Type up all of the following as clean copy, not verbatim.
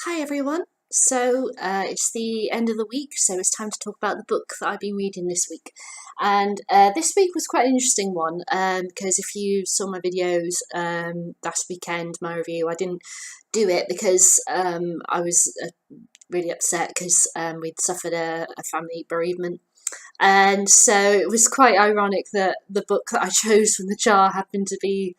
Hi everyone. It's the end of the week, so it's time to talk about the book that I've been reading this week. And this week was quite an interesting one because if you saw my videos last weekend, my review, I didn't do it because I was really upset because we'd suffered a family bereavement. And so it was quite ironic that the book that I chose from the jar happened to be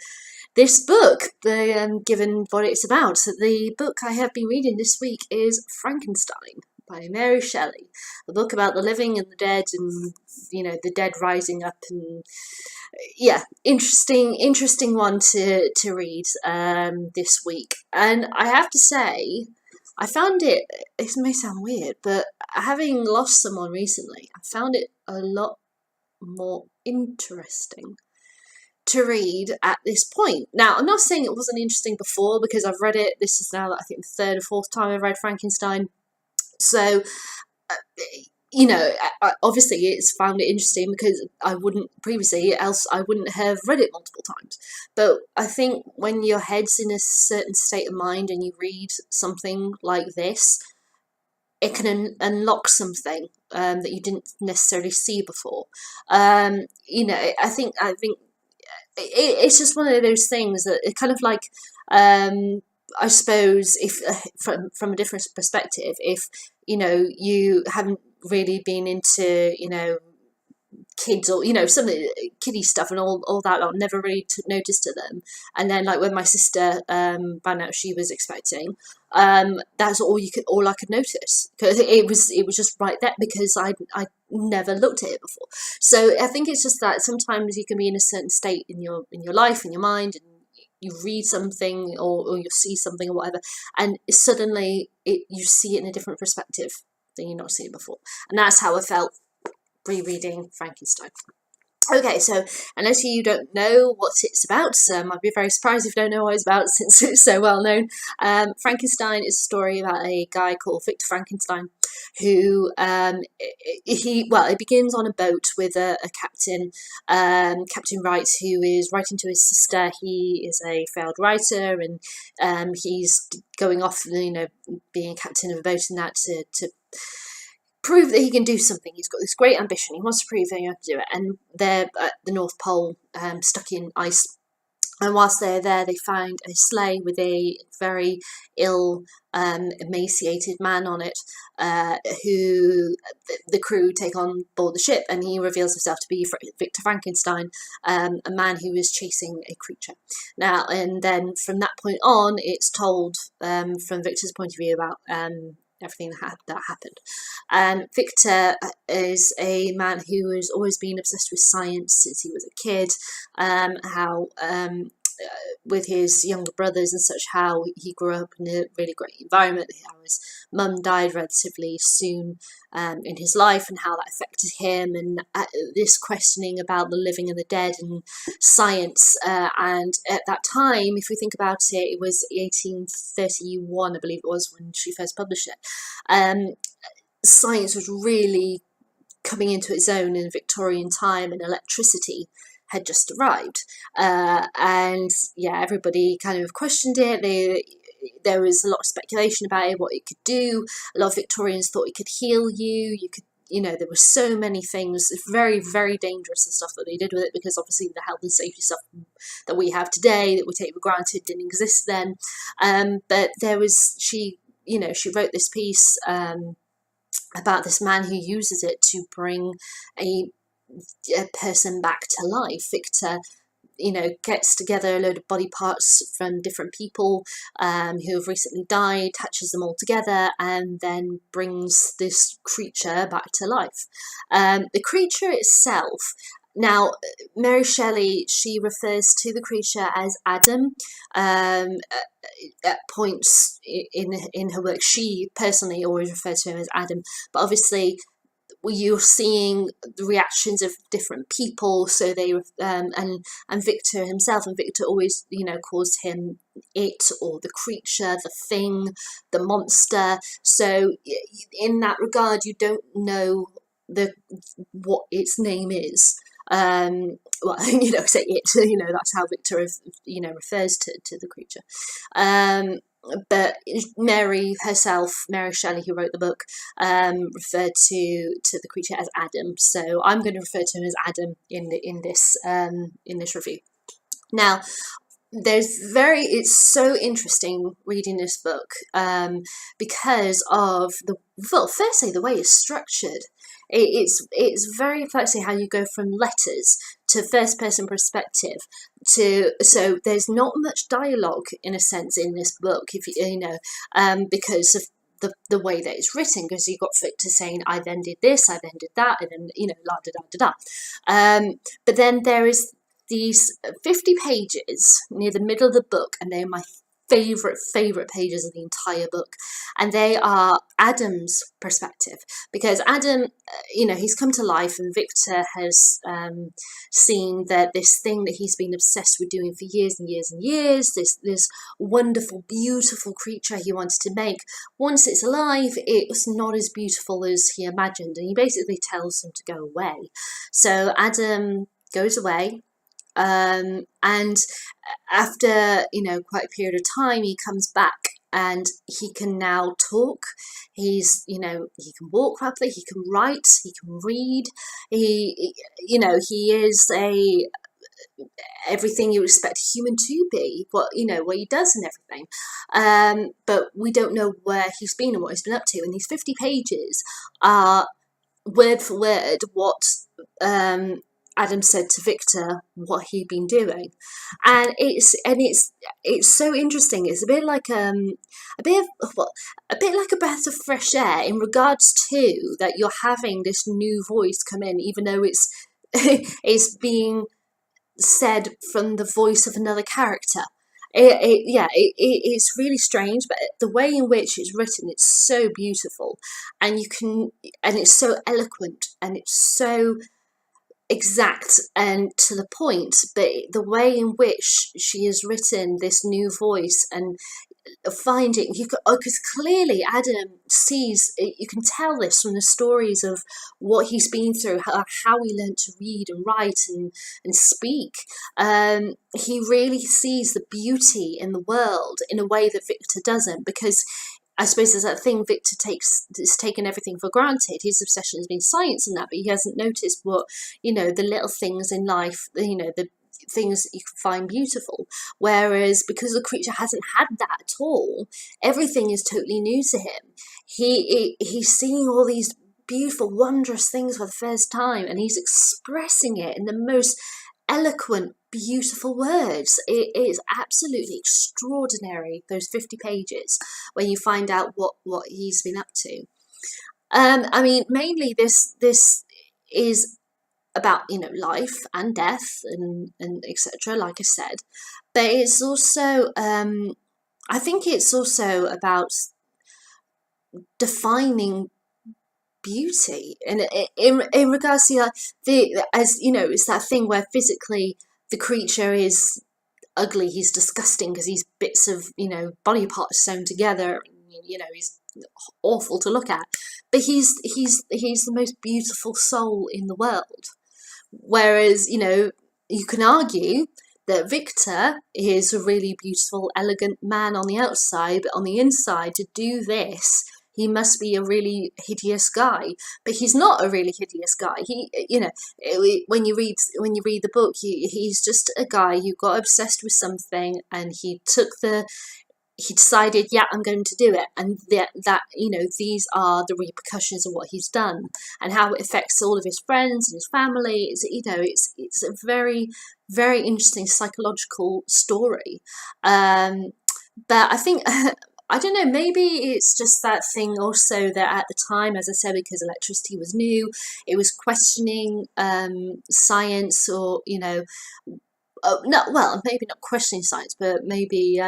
this book, given what it's about. So the book I have been reading this week is Frankenstein by Mary Shelley, a book about the living and the dead, and the dead rising up, and yeah, interesting one to read this week. And I have to say, I found it. It may sound weird, but having lost someone recently, I found it a lot more interesting to read at this point. Now, I'm not saying it wasn't interesting before because I've read it. This is now, I think, the third or fourth time I've read Frankenstein. So, uh, obviously it's found it interesting because I wouldn't previously, else I wouldn't have read it multiple times. But I think when your head's in a certain state of mind and you read something like this, it can unlock something that you didn't necessarily see before. I think it's just one of those things that it kind of like I suppose if from a different perspective, if you haven't really been into kids or some of the kiddie stuff and all that I never really took notice to them, and then like when my sister found out she was expecting, that's all I could notice because it was just right there because I never looked at it before. So I think it's just that sometimes you can be in a certain state in your life, in your mind, and you read something or you see something or whatever, and suddenly you see it in a different perspective than you not seen it before. And that's how I felt rereading Frankenstein. Okay, so unless you don't know what it's about, I'd be very surprised if you don't know what it's about since it's so well known. Frankenstein is a story about a guy called Victor Frankenstein who it begins on a boat with a captain, Captain Wright, who is writing to his sister. He is a failed writer, and he's going off, being a captain of a boat and that to prove that he can do something. He's got this great ambition. He wants to prove that he can do it. And they're at the North Pole, stuck in ice. And whilst they're there, they find a sleigh with a very ill, emaciated man on it, who the crew take on board the ship, and he reveals himself to be Victor Frankenstein, a man who is chasing a creature. Now, and then from that point on, it's told from Victor's point of view about everything that happened. And Victor is a man who has always been obsessed with science since he was a kid. With his younger brothers and such, how he grew up in a really great environment, how his mum died relatively soon in his life, and how that affected him, and this questioning about the living and the dead and science. And at that time, if we think about it, it was 1831, I believe it was, when she first published it. Science was really coming into its own in Victorian time, and electricity had just arrived, and yeah, everybody kind of questioned it. There was a lot of speculation about it, what it could do. A lot of Victorians thought it could heal you. You could, there were so many things. It's very, very dangerous, the stuff that they did with it, because obviously the health and safety stuff that we have today, that we take for granted, didn't exist then. But she wrote this piece about this man who uses it to bring a person back to life. Victor, gets together a load of body parts from different people who have recently died, touches them all together, and then brings this creature back to life. The creature itself, now, Mary Shelley, she refers to the creature as Adam at points in her work. She personally always refers to him as Adam, but obviously you're seeing the reactions of different people, so they and Victor himself, and Victor always calls him it, or the creature, the thing, the monster. So in that regard, you don't know what its name is. Say it. That's how Victor refers to the creature. but Mary herself, Mary Shelley, who wrote the book, referred to the creature as Adam. So I'm going to refer to him as Adam in this review. Now, it's so interesting reading this book, because of firstly, the way it's structured. It's very reflective how you go from letters to first person perspective so there's not much dialogue in a sense in this book, if you know, because of the way that it's written, because you've got Victor saying, I then did this, I then did that, and then, you know, la da da da da. But then there is these 50 pages near the middle of the book, and they're my favorite pages of the entire book, and they are Adam's perspective, because Adam, you know, he's come to life, and Victor has seen that this thing that he's been obsessed with doing for years and years and years, this wonderful, beautiful creature he wanted to make, once it's alive, it's not as beautiful as he imagined, and he basically tells him to go away. So Adam goes away. And after, you know, quite a period of time, he comes back, and he can now talk. He's, you know, he can walk properly, he can write, he can read. You know, he is everything you expect a human to be, what he does and everything. But we don't know where he's been and what he's been up to. And these 50 pages are word for word what Adam said to Victor what he'd been doing, and it's so interesting. It's a bit like a bit like a breath of fresh air in regards to that you're having this new voice come in, even though it's it's being said from the voice of another character. It's really strange, but the way in which it's written, it's so beautiful, and it's so eloquent, and it's so exact and to the point, but the way in which she has written this new voice and finding, because clearly Adam sees, you can tell this from the stories of what he's been through, how he learned to read and write and speak. He really sees the beauty in the world in a way that Victor doesn't, because I suppose there's that thing Victor is taken everything for granted. His obsession has been science and that, but he hasn't noticed what, the little things in life, the things that you can find beautiful. Whereas because the creature hasn't had that at all, everything is totally new to him. He's seeing all these beautiful, wondrous things for the first time, and he's expressing it in the most eloquent, beautiful words. It is absolutely extraordinary, those 50 pages, when you find out what he's been up to. I mean, mainly this is about, life and death and etc., like I said, but it's also I think it's also about defining beauty, and in regards to it's that thing where physically the creature is ugly, he's disgusting because he's bits of body parts sewn together, he's awful to look at, but he's the most beautiful soul in the world. Whereas you can argue that Victor is a really beautiful, elegant man on the outside, but on the inside, to do this, he must be a really hideous guy. But he's not a really hideous guy. He, when you read the book, he's just a guy who got obsessed with something, and he decided, yeah, I'm going to do it, and that these are the repercussions of what he's done, and how it affects all of his friends and his family. It's a very, very interesting psychological story. But I think I don't know, maybe it's just that thing also that at the time, as I said, because electricity was new, it was questioning science, or maybe not questioning science, but maybe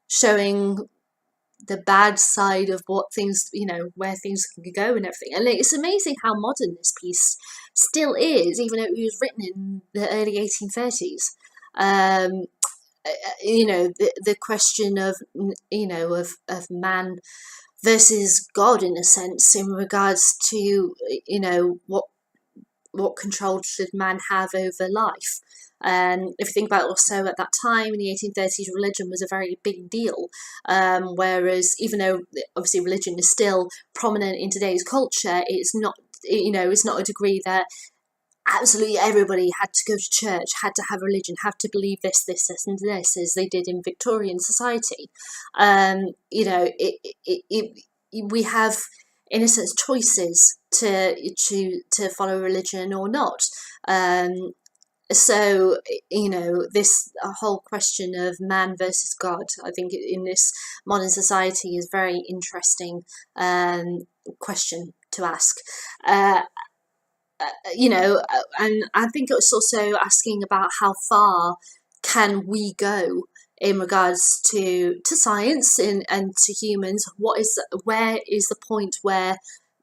showing the bad side of what things, where things can go and everything. And it's amazing how modern this piece still is, even though it was written in the early 1830s. The question of man versus God, in a sense, in regards to what control should man have over life. If you think about it, also at that time in the 1830s, religion was a very big deal. Whereas even though obviously religion is still prominent in today's culture, it's not, it's not a degree that absolutely everybody had to go to church, had to have religion, have to believe this, this, this, and this, as they did in Victorian society. We have, in a sense, choices to follow religion or not. So, this whole question of man versus God, I think in this modern society is very interesting question to ask. And I think it's also asking about how far can we go in regards to science and to humans. Where is the point where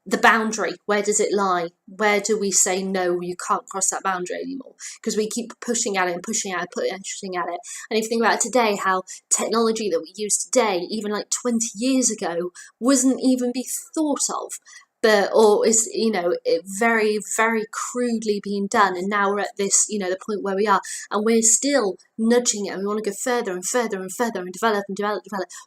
the boundary, where does it lie? Where do we say, no, you can't cross that boundary anymore? Because we keep pushing at it and pushing at it, pushing at it. And if you think about it today, how technology that we use today, even like 20 years ago, wasn't even be thought of. Or is, very, very crudely being done. And now we're at this, the point where we are, and we're still nudging it, and we want to go further and further and further and develop and develop.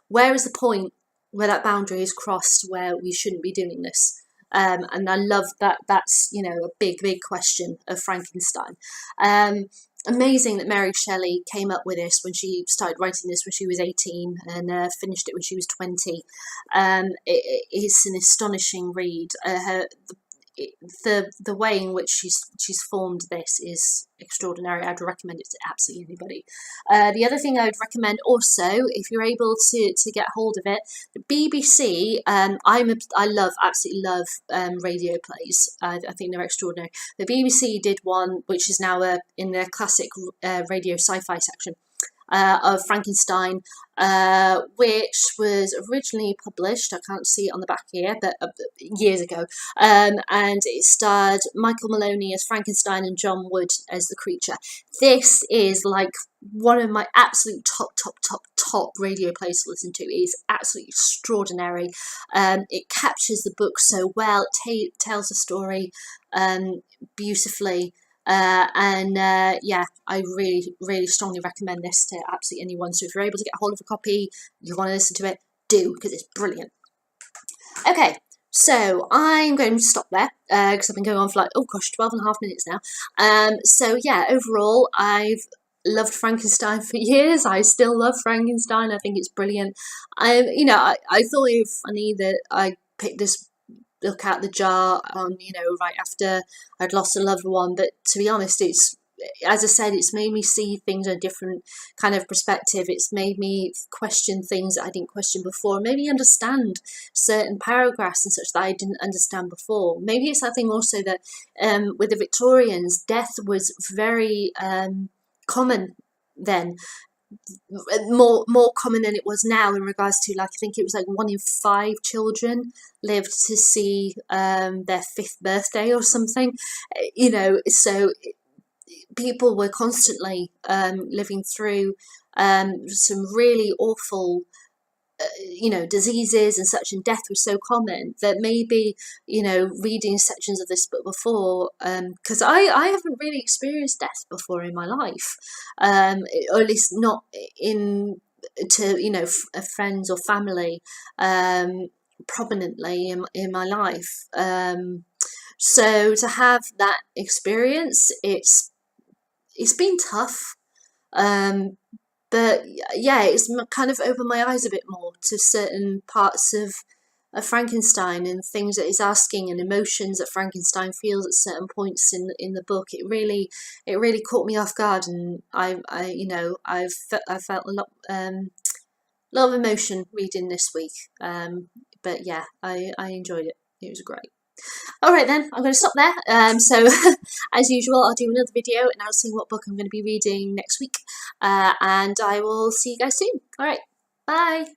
Where is the point where that boundary is crossed, where we shouldn't be doing this? And I love that that's, a big, big question of Frankenstein. Amazing that Mary Shelley came up with this when she started writing this when she was 18 and finished it when she was 20. It's an astonishing read. The way in which she's formed this is extraordinary. I'd recommend it to absolutely anybody. The other thing I would recommend also, if you're able to get hold of it, the BBC. Absolutely love radio plays. I think they're extraordinary. The BBC did one which is now in their classic radio sci-fi section. Of Frankenstein, which was originally published, I can't see it on the back here, but years ago, and it starred Michael Maloney as Frankenstein and John Wood as the creature. This is like one of my absolute top radio plays to listen to. It is absolutely extraordinary. It captures the book so well, tells the story beautifully. I really, really strongly recommend this to absolutely anyone. So if you're able to get a hold of a copy, you want to listen to it, do, because it's brilliant. Okay, so I'm going to stop there because I've been going on for 12 and a half minutes now. Overall, I've loved Frankenstein for years. I still love Frankenstein. I think it's brilliant. I thought it was funny that I picked this look out the jar on, right after I'd lost a loved one. But to be honest, it's, as I said, it's made me see things in a different kind of perspective. It's made me question things that I didn't question before. Maybe understand certain paragraphs and such that I didn't understand before. Maybe it's that thing also that with the Victorians, death was very common then. More common than it was now, in regards to, I think it was 1 in 5 children lived to see their 5th birthday or something, so people were constantly living through some really awful diseases and such, and death was so common that maybe, reading sections of this book before, because I haven't really experienced death before in my life, or at least not to friends or family prominently in my life. So to have that experience, it's been tough. But yeah, it's kind of opened my eyes a bit more to certain parts of Frankenstein and things that he's asking and emotions that Frankenstein feels at certain points in the book. It really caught me off guard, and I felt a lot of emotion reading this week. But yeah, I enjoyed it. It was great. Alright then, I'm going to stop there. So, as usual, I'll do another video announcing what book I'm going to be reading next week. And I will see you guys soon. Alright, bye!